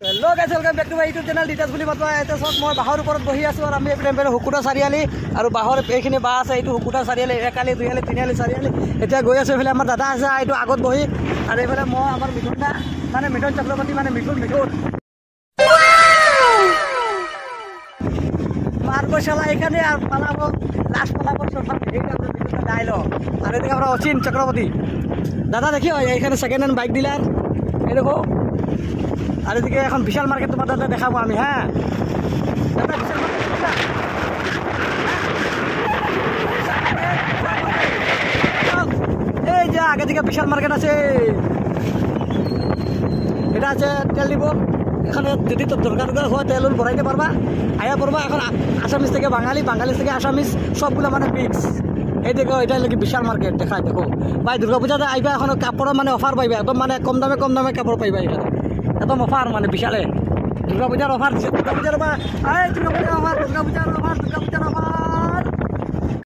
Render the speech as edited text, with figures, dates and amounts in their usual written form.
Hello' guys welcome back to my YouTube channel details বুলি মাতবা। এতিয়া চাওক মই বাঁহৰ ওপৰত বহি আছোঁ আৰু আমি এইপিনে হুকুটা চাৰিআলি আৰু বাঁহৰ এইখিনি বাঁহ আছে। এইটো হুকুটা চাৰিআলি, একালি, দুইআলি, তিনিআলি, চাৰিআলি। এতিয়া গৈ আছোঁ এইফালে আমাৰ দাদা আছে এইটো আগত বহি, আৰু এইফালে মই আমাৰ মিথুন দা মানে মিথুন চক্ৰৱৰ্তী মানে মিথুন মারবো শালা এখানে আর পালাবো, লাস্ট পালাবো সোফা ডাইল। আর এদিকে আমরা অচিন চক্রবর্তী দাদা দেখি এখানে সেকেন্ড হ্যান্ড বাইক ডিলার এই দেখো। আর এদিকে এখন বিশাল মার্কেট তোমার দাদা দেখাবো আমি। হ্যাঁ দাদা বিশাল মার্কেট এই যে আগে দিকে বিশাল মার্কেট আছে, এটা আছে তেল দিব। এখানে যদি তো দরকার হয় তেল ভরাইতে পারবা, আয়া পড়বা। এখন আসামিস থেকে বাঙালি, বাঙালি থেকে আসামিস সবগুলো মানে মিক্স। এই দেখো এটা নাকি বিশাল মার্কেট দেখায়। দেখো ভাই দুর্গা পূজাতে আইবা, এখন কাপড়ের মানে অফার পাইবা একদম, মানে কম দামে কাপড় পাইবা এখানে একদম অফার মানে বিশালে। দুর্গা পূজার অফার দিচ্ছে, দুর্গা পূজার অফার, দুর্গা পূজার অফার, দুর্গা পূজার অফার, দুর্গা পূজার অফার।